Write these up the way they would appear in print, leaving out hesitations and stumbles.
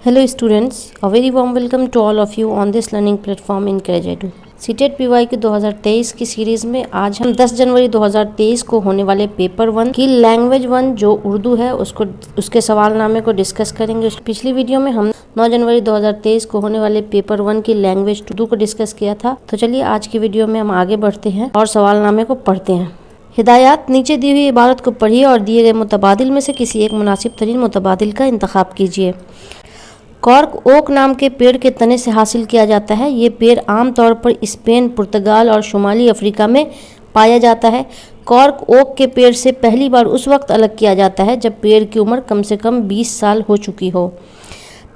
Hello students, a very warm welcome to all of you on this learning platform in Encourage CTET PY की 2023 की series में आज हम 10 जनवरी 2023 को होने वाले पेपर 1 की लैंग्वेज 1 जो उर्दू है उसके सवालनामे को डिस्कस करेंगे। पिछली वीडियो में हम 9 जनवरी 2023 को होने वाले पेपर 1 की लैंग्वेज 2 को डिस्कस किया था। तो चलिए आज की वीडियो में हम आगे बढ़ते हैं और सवालनामे को पढ़ते हैं। हिदायत, नीचे दी हुई इबारत को पढ़िए और दिए गए मुतबादिल में से किसी एक मुनासिब तरीन मुतबादिल का इंतखाब कीजिए। कॉर्क ओक नाम के पेड़ के तने से हासिल किया जाता है। ये पेड़ आमतौर पर स्पेन, पुर्तगाल और शुमाली अफ्रीका में पाया जाता है। कॉर्क ओक के पेड़ से पहली बार उस वक्त अलग किया जाता है जब पेड़ की उम्र कम से कम 20 साल हो चुकी हो।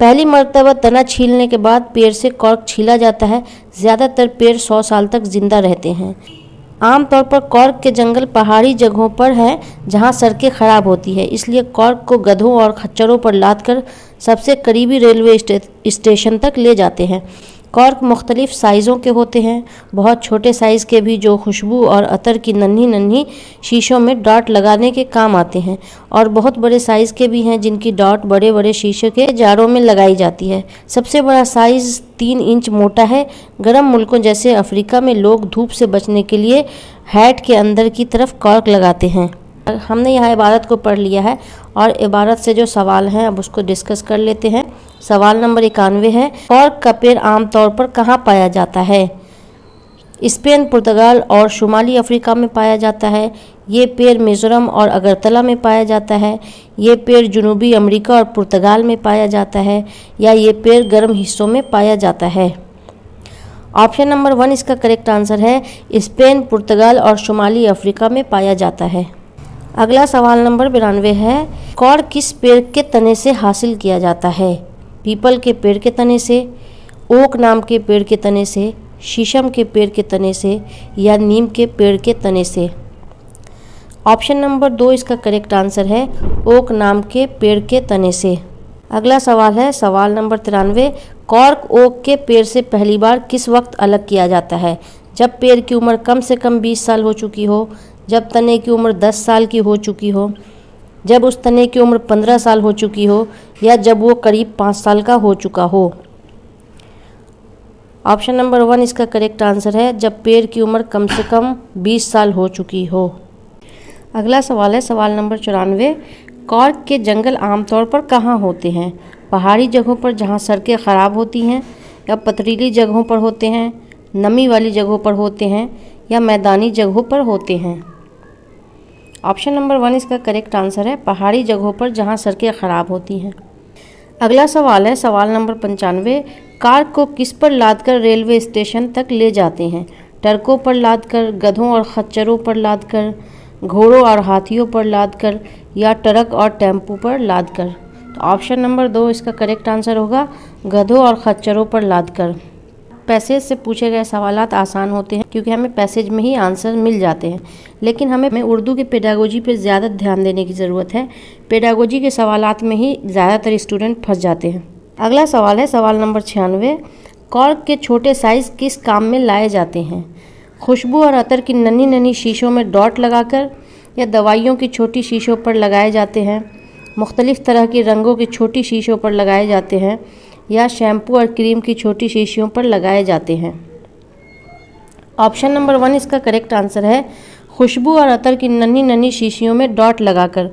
पहली मर्तबा तना छीलने के बाद पेड़ से कॉर्क छीला जाता है। ज़्यादातर पेड़ 100 साल तक जिंदा रहते हैं। आमतौर पर कॉर्क के जंगल पहाड़ी जगहों पर हैं जहां सड़कें ख़राब होती है, इसलिए कॉर्क को गधों और खच्चरों पर लादकर सबसे करीबी रेलवे स्टेशन तक ले जाते हैं। कॉर्क मुख्तलिफ साइज़ों के होते हैं, बहुत छोटे साइज़ के भी जो खुशबू और अतर की नन्ही नन्ही शीशों में डॉट लगाने के काम आते हैं, और बहुत बड़े साइज़ के भी हैं जिनकी डॉट बड़े बड़े शीशे के जारों में लगाई जाती है। सबसे बड़ा साइज़ 3 इंच मोटा है। गर्म मुल्कों जैसे अफ्रीका में लोग धूप से बचने के लिए हैट के अंदर की तरफ कॉर्क लगाते हैं। हमने यहाँ इबारत को पढ़ लिया है और इबारत से जो सवाल हैं अब उसको डिस्कस कर लेते हैं। सवाल नंबर 91 है, कॉर्क का पेड़ आमतौर पर कहाँ पाया जाता है? स्पेन, पुर्तगाल और शुमाली अफ्रीका में पाया जाता है। ये पेड़ मिज़ोरम और अगरतला में पाया जाता है। ये पेड़ जनूबी अमेरिका और पुर्तगाल में पाया जाता है, या ये पेड़ गर्म हिस्सों में पाया जाता है। ऑप्शन नंबर 1 इसका करेक्ट आंसर है। स्पेन, पुर्तगाल और शुमाली अफ्रीका में पाया जाता है। अगला सवाल नंबर 92 है, कॉर्क किस पेड़ के तने से हासिल किया जाता है? पीपल के पेड़ के तने से, ओक नाम के पेड़ के तने से, शीशम के पेड़ के तने से, या नीम के पेड़ के तने से? ऑप्शन नंबर 2 इसका करेक्ट आंसर है, ओक नाम के पेड़ के तने से। अगला सवाल है सवाल नंबर 93, कॉर्क ओक के पेड़ से पहली बार किस वक्त अलग किया जाता है? जब पेड़ की उम्र कम से कम 20 साल हो चुकी हो, जब तने की उम्र 10 साल की हो चुकी हो, जब उस तने की उम्र 15 साल हो चुकी हो, या जब वो करीब 5 साल का हो चुका हो। ऑप्शन नंबर 1 इसका करेक्ट आंसर है, जब पेड़ की उम्र कम से कम 20 साल हो चुकी हो। अगला सवाल है सवाल नंबर 94, कॉर्क के जंगल आमतौर पर कहाँ होते हैं? पहाड़ी जगहों पर जहाँ सड़कें ख़राब होती हैं, या पथरीली जगहों पर होते हैं, नमी वाली जगहों पर होते हैं, या मैदानी जगहों पर होते हैं? ऑप्शन नंबर 1 इसका करेक्ट आंसर है, पहाड़ी जगहों पर जहां सड़कें ख़राब होती हैं। अगला सवाल है सवाल नंबर 95, कार को किस पर लादकर रेलवे स्टेशन तक ले जाते हैं? ट्रकों पर लादकर, गधों और खच्चरों पर लादकर, घोड़ों और हाथियों पर लादकर, या ट्रक और टेम्पो पर लादकर? तो ऑप्शन नंबर 2 इसका करेक्ट आंसर होगा, गधों और खच्चरों पर लादकर। पैसेज से पूछे गए सवालात आसान होते हैं क्योंकि हमें पैसेज में ही आंसर मिल जाते हैं, लेकिन हमें उर्दू की पेडागोजी पर ज़्यादा ध्यान देने की ज़रूरत है। पेडागोजी के सवालात में ही ज़्यादातर स्टूडेंट फंस जाते हैं। अगला सवाल है सवाल नंबर 96, कॉर्क के छोटे साइज़ किस काम में लाए जाते हैं? खुशबू और अतर की नन्ही नन्ही शीशों में डॉट लगाकर, या दवाइयों की छोटी शीशों पर लगाए जाते हैं, मुख्तलिफ़ तरह की रंगों की छोटी शीशों पर लगाए जाते हैं, या शैम्पू और क्रीम की छोटी शीशियों पर लगाए जाते हैं? ऑप्शन नंबर 1 इसका करेक्ट आंसर है, खुशबू और अतर की नन्ही नन्ही शीशियों में डॉट लगाकर।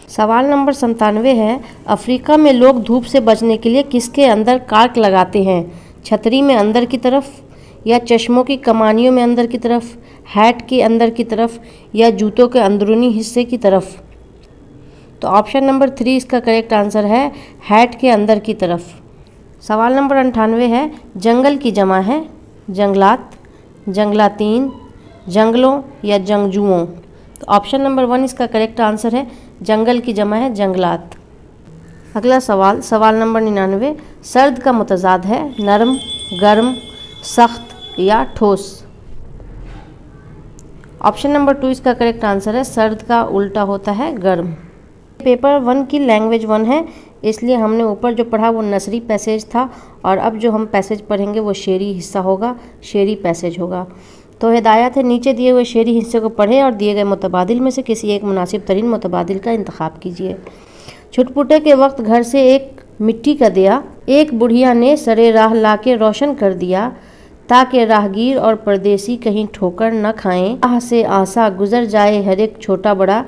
सवाल नंबर 97 है, अफ्रीका में लोग धूप से बचने के लिए किसके अंदर कॉर्क लगाते हैं? छतरी में अंदर की तरफ, या चश्मों की कमानियों में अंदर की तरफ, हैट के अंदर की तरफ, या जूतों के अंदरूनी हिस्से की तरफ? तो ऑप्शन नंबर 3 इसका करेक्ट आंसर है, हैट के अंदर की तरफ। सवाल नंबर 98 है, जंगल की जमा है जंगलात, जंगलातीन, जंगलों, या जंगजुओं? तो ऑप्शन नंबर 1 इसका करेक्ट आंसर है, जंगल की जमा है जंगलात। अगला सवाल सवाल नंबर 99, सर्द का मुतज़ाद है नरम, गर्म, सख्त, या ठोस? ऑप्शन नंबर 2 इसका करेक्ट आंसर है, सर्द का उल्टा होता है गर्म। पेपर 1 की लैंग्वेज 1 है, इसलिए हमने ऊपर जो पढ़ा वो नसरी पैसेज था, और अब जो हम पैसेज पढ़ेंगे वो शेरी हिस्सा होगा, शेरी पैसेज होगा। तो हिदायत है, नीचे दिए हुए शेरी हिस्से को पढ़ें और दिए गए मुतबादिल में से किसी एक मुनासिब तरीन मुतबादिल का इंतखाब कीजिए। छुटपुटे के वक्त घर से एक मिट्टी का दिया एक बुढ़िया ने सरे राह लाके रोशन कर दिया, ताकि राहगीर और परदेसी कहीं ठोकर न खाएं। राह से आसा गुजर जाए हर एक छोटा बड़ा,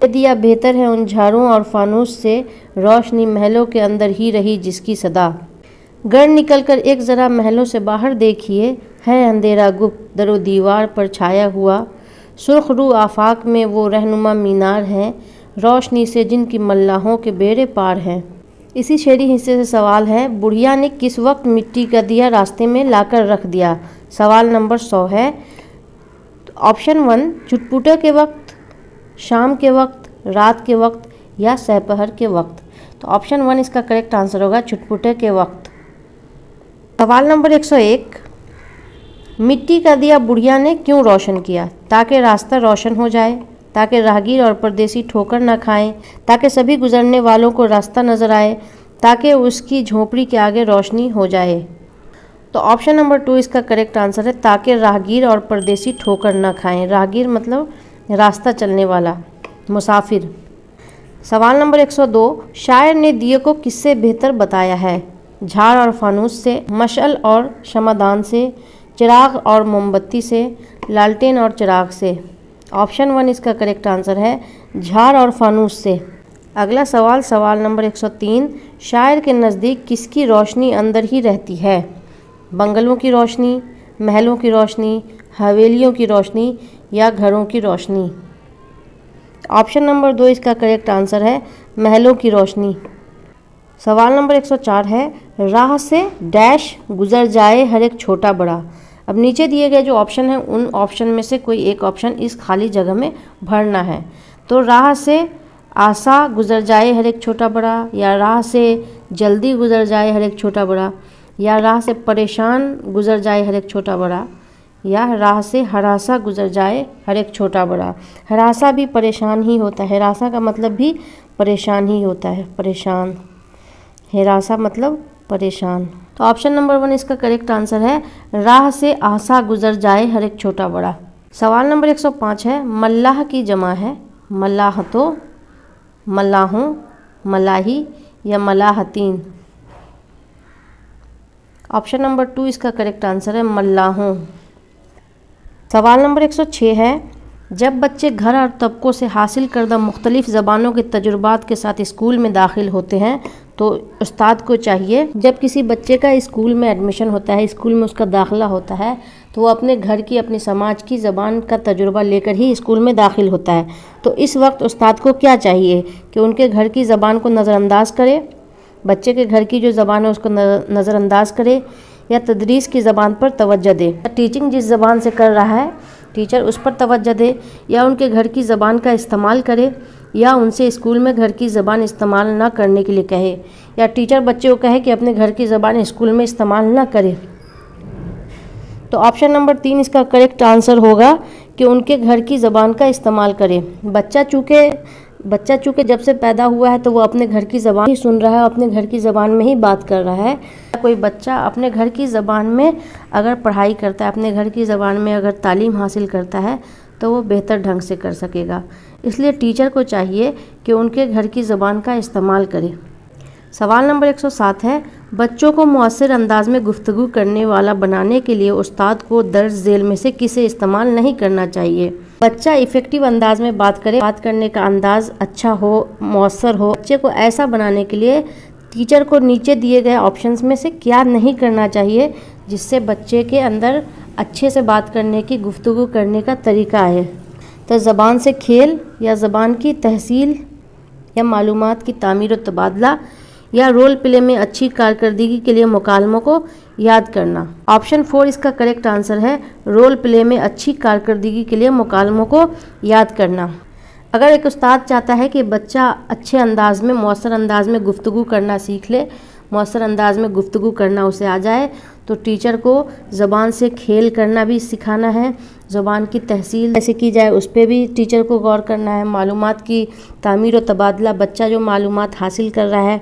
ये दिया बेहतर है उन झाड़ों और फानूस से, रोशनी महलों के अंदर ही रही जिसकी सदा। घर निकलकर एक ज़रा महलों से बाहर देखिए, है अंधेरा गुप्त दरो दीवार पर छाया हुआ, सुर्ख रू आफाक में वो रहनुमा मीनार हैं, रोशनी से जिनकी मल्लाहों के बेड़े पार हैं। इसी शेरी हिस्से से सवाल है, बुढ़िया ने किस वक्त मिट्टी का दिया रास्ते में लाकर रख दिया। सवाल नंबर 100 है। ऑप्शन 1 चुटपुटे के वक्त, शाम के वक्त, रात के वक्त या सहपहर के वक्त। तो ऑप्शन 1 इसका करेक्ट आंसर होगा, चुटपुटे के वक्त। सवाल नंबर 101, मिट्टी का दिया बुढ़िया ने क्यों रोशन किया? ताकि रास्ता रोशन हो जाए, ताकि राहगीर और परदेसी ठोकर न खाएं, ताकि सभी गुजरने वालों को रास्ता नजर आए, ताकि उसकी झोपड़ी के आगे रोशनी हो जाए। तो ऑप्शन नंबर 2 इसका करेक्ट आंसर है, ताकि राहगीर और परदेसी ठोकर न खाएं। राहगीर मतलब रास्ता चलने वाला, मुसाफिर। सवाल नंबर 102, शायर ने दिए को किससे बेहतर बताया है? झाड़ और फानूस से, मशअल और शमादान से, चिराग और मोमबत्ती से, लालटेन और चिराग से। ऑप्शन 1 इसका करेक्ट आंसर है, झाड़ और फानूस से। अगला सवाल, सवाल नंबर 103, शायर के नज़दीक किसकी रोशनी अंदर ही रहती है? बंगलों की रोशनी, महलों की रोशनी, हवेलियों की रोशनी या घरों की रोशनी। ऑप्शन नंबर 2 इसका करेक्ट आंसर है, महलों की रोशनी। सवाल नंबर 104 है, राह से डैश गुजर जाए हर एक छोटा बड़ा। अब नीचे दिए गए जो ऑप्शन हैं उन ऑप्शन में से कोई एक ऑप्शन इस खाली जगह में भरना है। तो राह से आसा गुजर जाए हर एक छोटा बड़ा, या राह से जल्दी गुजर जाए हर एक छोटा बड़ा, या राह से परेशान गुजर जाए हर एक छोटा बड़ा, या राह से हरासा गुजर जाए हर एक छोटा बड़ा। हरासा भी परेशान ही होता है, हरासा का मतलब भी परेशान ही होता है, परेशान। हरासा मतलब परेशान। तो ऑप्शन नंबर 1 इसका करेक्ट आंसर है, राह से आसा गुजर जाए हर एक छोटा बड़ा। सवाल नंबर 105 है, मल्लाह की जमा है मल्लाहतो, मल्लाहों, मलाही या मलाहतीन। ऑप्शन नंबर 2 इसका करेक्ट आंसर है, मल्लाहों। सवाल नंबर 106 है, जब बच्चे घर और तबकों से हासिल करदा मुख्तलिफ ज़बानों के तजुर्बात के साथ स्कूल में दाखिल होते हैं तो उस्ताद को चाहिए, जब किसी बच्चे का स्कूल में एडमिशन होता है, स्कूल में उसका दाखिला होता है, तो वो अपने घर की, अपने समाज की ज़बान का तजुर्बा लेकर ही स्कूल में दाखिल होता है। तो इस वक्त उस्ताद को क्या चाहिए कि उनके घर की ज़बान को नज़रअंदाज करे, बच्चे के घर की जो ज़बान है उसको नज़रअंदाज करे, या तदरीस की ज़बान पर तवज्जो दे। टीचिंग जिस ज़बान से कर रहा है टीचर उस पर तवज्जो दे, या उनके घर की ज़बान का इस्तेमाल करे, या उनसे स्कूल में घर की ज़बान इस्तेमाल ना करने के लिए कहे, या टीचर बच्चे को कहे कि अपने घर की ज़बान स्कूल में इस्तेमाल ना करे। तो ऑप्शन नंबर 3 इसका करेक्ट आंसर होगा कि उनके घर की ज़बान का इस्तेमाल करे। बच्चा चूँकि जब से पैदा हुआ है तो वो अपने घर की ज़बान ही सुन रहा है, अपने घर की ज़बान में ही बात कर रहा है। कोई बच्चा अपने घर की ज़बान में अगर पढ़ाई करता है, अपने घर की ज़बान में अगर तालीम हासिल करता है तो वो बेहतर ढंग से कर सकेगा। इसलिए टीचर को चाहिए कि उनके घर की ज़बान का इस्तेमाल करे। सवाल नंबर 107 है, बच्चों को मुअस्सिर अंदाज में गुफ्तगू करने वाला बनाने के लिए उस्ताद को दर्ज झेल में से किसे इस्तेमाल नहीं करना चाहिए? बच्चा इफ़ेक्टिव अंदाज में बात करे, बात करने का अंदाज अच्छा हो, मुअस्सर हो। बच्चे को ऐसा बनाने के लिए टीचर को नीचे दिए गए ऑप्शंस में से क्या नहीं करना चाहिए जिससे बच्चे के अंदर अच्छे से बात करने की, गुफ्तगू करने का तरीका आए? तो ज़बान से खेल, या ज़बान की तहसील, या मालूमात की तामीर और तबादला, या रोल प्ले में अच्छी कारकर्दगी के लिए मुकालमों को याद करना। ऑप्शन 4 इसका करेक्ट आंसर है, रोल प्ले में अच्छी कारकर्दगी के लिए मुकालमों को याद करना। अगर एक उस्ताद चाहता है कि बच्चा अच्छे अंदाज में, मुअस्सर अंदाज में गुफ्तगू करना सीख ले, मुअस्सर अंदाज में गुफ्तगू करना उसे आ जाए, तो टीचर को ज़बान से खेल करना भी सिखाना है, ज़बान की तहसील कैसे की जाए उस पर भी टीचर को गौर करना है, मालूमात की तामीर और तबादला, बच्चा जो मालूमात हासिल कर रहा है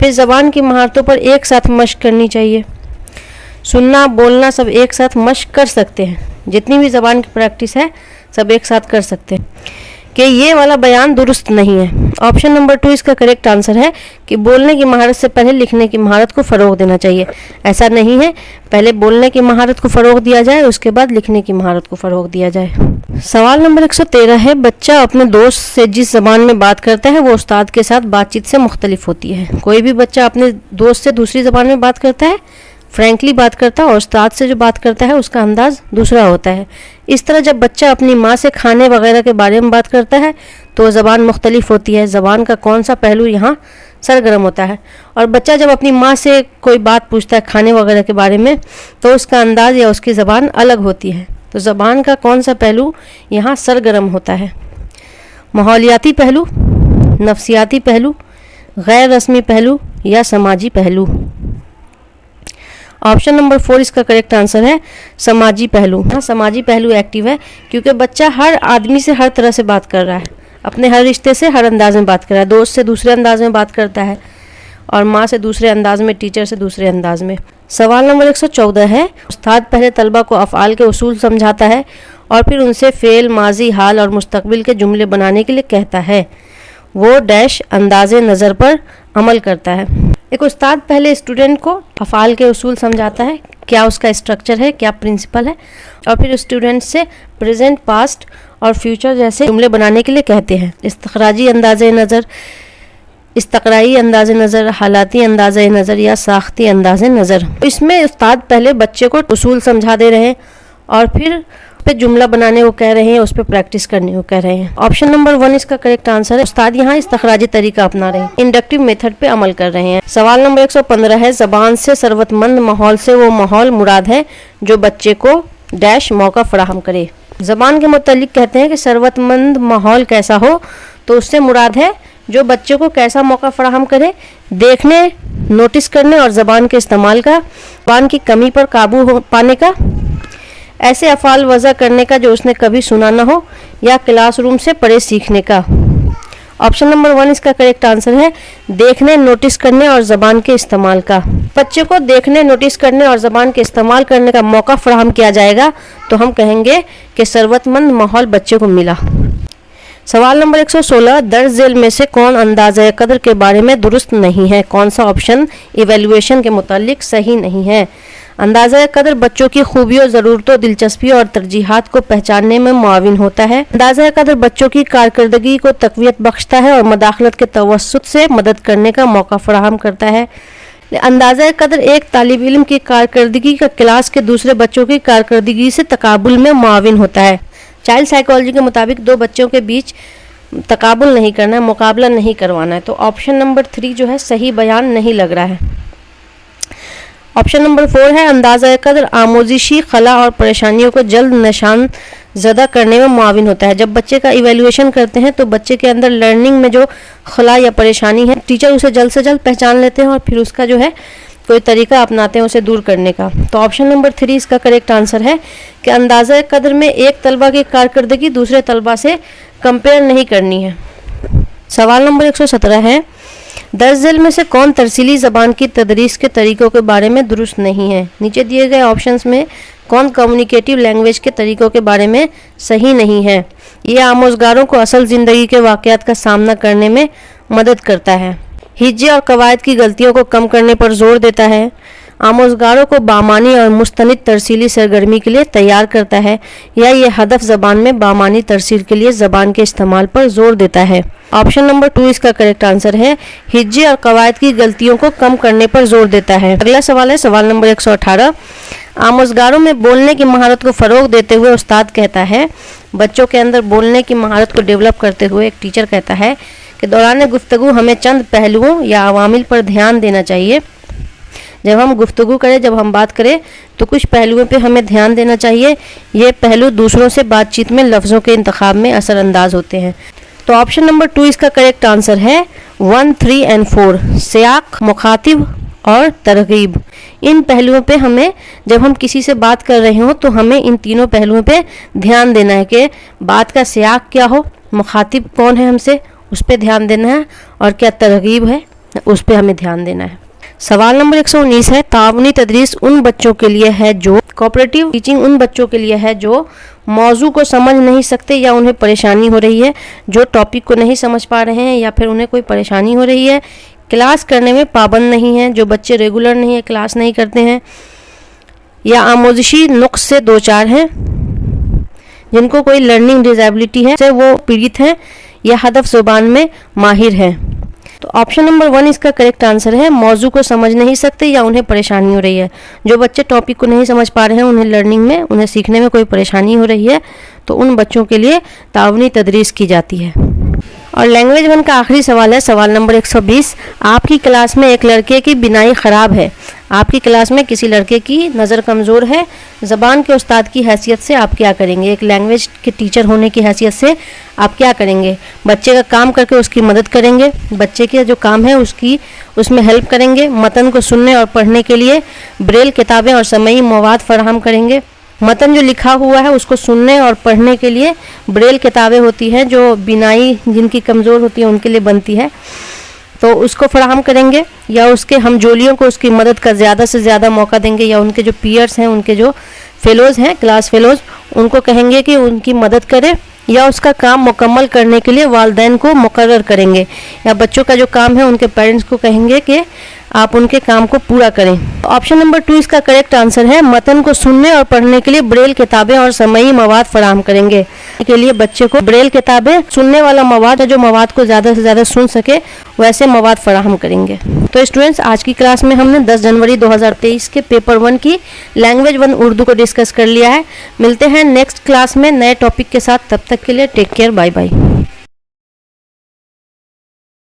फिर ज़बान की महारतों पर एक साथ मशक करनी चाहिए। सुनना बोलना सब एक साथ मशक कर सकते हैं, जितनी भी ज़बान की प्रैक्टिस है सब एक साथ कर सकते हैं। कि ये वाला बयान दुरुस्त नहीं है। ऑप्शन नंबर 2 इसका करेक्ट आंसर है कि बोलने की महारत से पहले लिखने की महारत को फ़रोग देना चाहिए। ऐसा नहीं है, पहले बोलने की महारत को फ़रोग दिया जाए, उसके बाद लिखने की महारत को फ़रोग दिया जाए। सवाल नंबर 113 है, बच्चा अपने दोस्त से जिस ज़बान में बात करता है वो उस्ताद के साथ बातचीत से मुख्तलिफ होती है। कोई भी बच्चा अपने दोस्त से दूसरी ज़बान में बात करता है, फ्रैंकली बात करता है, और उस्ताद से जो बात करता है उसका अंदाज़ दूसरा होता है। इस तरह जब बच्चा अपनी माँ से खाने वगैरह के बारे में बात करता है तो ज़बान मुख्तलिफ होती है। ज़बान का कौन सा पहलू यहाँ सरगर्म होता है। और बच्चा जब अपनी माँ से कोई बात पूछता है खाने वगैरह के बारे में तो उसका अंदाज़ या उसकी ज़बान अलग होती है। तो ज़बान का कौन सा पहलू यहाँ सरगर्म होता है? माहौलियाती पहलू, नफ्सियाती पहलू, गैर रस्मी पहलू या समाजी पहलू? ऑप्शन नंबर 4 इसका करेक्ट आंसर है समाजी पहलू। हाँ, समाजी पहलू एक्टिव है क्योंकि बच्चा हर आदमी से हर तरह से बात कर रहा है, अपने हर रिश्ते से हर अंदाज में बात कर रहा है। दोस्त से दूसरे अंदाज में बात करता है और माँ से दूसरे अंदाज में, टीचर से दूसरे अंदाज में। सवाल नंबर 114 है, उस्ताद पहले तलबा को अफ़आल के उसूल समझाता है और फिर उनसे फ़ेल, माजी, हाल और मुस्तकबिल के जुमले बनाने के लिए कहता है। वो डैश अंदाज़े नज़र पर अमल करता है। एक उस्ताद पहले स्टूडेंट को अफ़आल के उसूल समझाता है, क्या उसका स्ट्रक्चर है, क्या प्रिंसिपल है, और फिर स्टूडेंट से प्रेजेंट, पास्ट और फ्यूचर जैसे जुमले बनाने के लिए कहते हैं। इस्तखराजी अंदाज़े नज़र, इस्तक़राई अंदाज़े नज़र, हालाती अंदाज़े नज़र या साख्ती अंदाज़े नज़र। इसमें उस्ताद पहले बच्चे को उसूल समझा दे रहे हैं और फिर पे जुमला बनाने को कह रहे हैं, उस पर प्रैक्टिस करने को कह रहे हैं। ऑप्शन नंबर 1 इसका करेक्ट आंसर है। उस्ताद यहाँ इस्तखराजी तरीका अपना रहे हैं, इंडक्टिव मेथड पे अमल कर रहे हैं। सवाल नंबर 115 है, ज़बान से सरवतमंद माहौल से वो माहौल मुराद है जो बच्चे को डैश मौका फराहम करे। ज़बान के मुतालिक कहते हैं कि सरवतमंद माहौल कैसा हो, तो उससे मुराद है जो बच्चे को कैसा मौका फराहम करे, देखने, नोटिस करने और ज़बान के इस्तेमाल का, ज़बान की कमी पर काबू पाने का, ऐसे अफ़ाल वज़ा करने का जो उसने कभी सुना ना हो, या क्लासरूम से पढ़े सीखने का। ऑप्शन नंबर 1 इसका करेक्ट आंसर है देखने, नोटिस करने और ज़बान के इस्तेमाल का। बच्चे को देखने, नोटिस करने और ज़बान के इस्तेमाल करने का मौका फराहम किया जाएगा तो हम कहेंगे कि सरवतमंद माहौल बच्चे को मिला। सवाल नंबर 116, दर्ज झेल में से कौन अंदाज़े कदर के बारे में दुरुस्त नहीं है? कौन सा ऑप्शन इवेल्युएशन के मुतालिक सही नहीं है? अंदाज़ा कदर बच्चों की खूबियों, ज़रूरतों, दिलचस्पी और तरजीहात को पहचानने में मुआविन होता है। अंदाज़ा कदर बच्चों की कारकर्दगी को तक़वियत बख्शता है और मदाखलत के तवस्सुत से मदद करने का मौका फराहम करता है। अंदाज़ा कदर एक तालिब इल्म की कारकर्दगी का क्लास के दूसरे बच्चों की कारकर्दगी से तकाबुल में मुआविन होता है। चाइल्ड साइकोलॉजी के मुताबिक दो बच्चों के बीच तकाबुल नहीं करना है, मुकाबला नहीं करवाना है। तो ऑप्शन नंबर 3 जो है सही बयान नहीं लग रहा है। ऑप्शन नंबर 4 है, अंदाज़ा कदर आमोजिशी खला और परेशानियों को जल्द निशान ज़दा करने में मुआविन होता है। जब बच्चे का इवेल्युएशन करते हैं तो बच्चे के अंदर लर्निंग में जो खला या परेशानी है, टीचर उसे जल्द से जल्द पहचान लेते हैं और फिर उसका जो है कोई तरीका अपनाते हैं उसे दूर करने का। तो ऑप्शन नंबर 3 इसका करेक्ट आंसर है कि अंदाज़ा कदर में एक तलबा की कारकर्दगी दूसरे तलबा से कंपेयर नहीं करनी है। सवाल नंबर 117 है, दर्ज झेल में से कौन तरसीली ज़बान की तदरीस के तरीक़ों के बारे में दुरुस्त नहीं है? नीचे दिए गए ऑप्शंस में कौन कम्युनिकेटिव लैंग्वेज के तरीक़ों के बारे में सही नहीं है? ये आमोज़गारों को असल ज़िंदगी के वाक़यात का सामना करने में मदद करता है, हिज्जे और कवायद की गलतियों को कम करने पर जोर देता है, आमोज़गारों को बामानी और मुस्तनिद तरसीली सरगर्मी के लिए तैयार करता है, या ये हदफ ज़बान में बामानी तरसील के लिए ज़बान के इस्तेमाल पर जोर देता है। ऑप्शन नंबर 2 इसका करेक्ट आंसर है, हिज्जे और कवायद की गलतियों को कम करने पर जोर देता है। अगला सवाल है सवाल नंबर 118, आमोज़गारों में बोलने की महारत को फ़रोग देते हुए उस्ताद कहता है, बच्चों के अंदर बोलने की महारत को डेवलप करते हुए एक टीचर कहता है कि दौरान गुफ्तगू हमें चंद पहलुओं या अवामिल पर ध्यान देना चाहिए। जब हम गुफ्तगू करें, जब हम बात करें तो कुछ पहलुओं पे हमें ध्यान देना चाहिए। ये पहलू दूसरों से बातचीत में लफ्ज़ों के इंतखाब में असरअंदाज होते हैं। तो ऑप्शन नंबर 2 इसका करेक्ट आंसर है 1, 3 और 4, सियाक, मुखातिब और तरगीब। इन पहलुओं पे हमें, जब हम किसी से बात कर रहे हों तो हमें इन तीनों पहलुओं पे ध्यान देना है कि बात का सियाक क्या हो, मुखातिब कौन है हमसे, उस पर ध्यान देना है, और क्या तरगीब है, उस पे हमें ध्यान देना है। सवाल नंबर 119 है, तावनी तदरीस उन बच्चों के लिए है जो, कोऑपरेटिव टीचिंग उन बच्चों के लिए है जो मौजू को समझ नहीं सकते या उन्हें परेशानी हो रही है, जो टॉपिक को नहीं समझ पा रहे हैं या फिर उन्हें कोई परेशानी हो रही है, क्लास करने में पाबंद नहीं है, जो बच्चे रेगुलर नहीं है, क्लास नहीं करते हैं, या आमोजिशी नुक्स से दो चार हैं, जिनको कोई लर्निंग डिसेबिलिटी है, से वो पीड़ित हैं, या हदफ ज़ुबान में माहिर हैं। तो ऑप्शन नंबर 1 इसका करेक्ट आंसर है, मौजू को समझ नहीं सकते या उन्हें परेशानी हो रही है। जो बच्चे टॉपिक को नहीं समझ पा रहे हैं, उन्हें लर्निंग में, उन्हें सीखने में कोई परेशानी हो रही है, तो उन बच्चों के लिए तावनी तदरीस की जाती है। और लैंग्वेज 1 का आखिरी सवाल है, सवाल नंबर 120, आपकी क्लास में एक लड़के की बिनाई ख़राब है। आपकी क्लास में किसी लड़के की नज़र कमज़ोर है, ज़बान के उस्ताद की हैसियत से आप क्या करेंगे? एक लैंग्वेज के टीचर होने की हैसियत से आप क्या करेंगे? बच्चे का काम करके उसकी मदद करेंगे, बच्चे के जो काम है उसमें हेल्प करेंगे, मतन को सुनने और पढ़ने के लिए ब्रेल किताबें और समई मवाद फराहम करेंगे। मतन जो लिखा हुआ है उसको सुनने और पढ़ने के लिए ब्रेल किताबें होती हैं, जो बिनाई जिनकी कमज़ोर होती है उनके लिए बनती है, तो उसको फराहम करेंगे, या उसके हमजोलियों को उसकी मदद का ज़्यादा से ज़्यादा मौका देंगे, या उनके जो पीयर्स हैं, उनके जो फेलोज़ हैं, क्लास फेलोज़, उनको कहेंगे कि उनकी मदद करें, या उसका काम मुकम्मल करने के लिए वालिदैन को मुकर्रर करेंगे, या बच्चों का जो काम है उनके पेरेंट्स को कहेंगे कि आप उनके काम को पूरा करें। ऑप्शन नंबर 2 इसका करेक्ट आंसर है, मतन को सुनने और पढ़ने के लिए ब्रेल किताबें और समई मवाद फराहम करेंगे। के लिए बच्चे को ब्रेल किताबें, सुनने वाला मवाद, जो मवाद को ज़्यादा से ज़्यादा सुन सके वैसे मवाद फराहम करेंगे। तो स्टूडेंट्स, आज की क्लास में हमने 10 जनवरी 2023 के पेपर 1 की लैंग्वेज 1 उर्दू को डिस्कस कर लिया है। मिलते हैं नेक्स्ट क्लास में नए टॉपिक के साथ, तब तक के लिए टेक केयर, बाय बाय।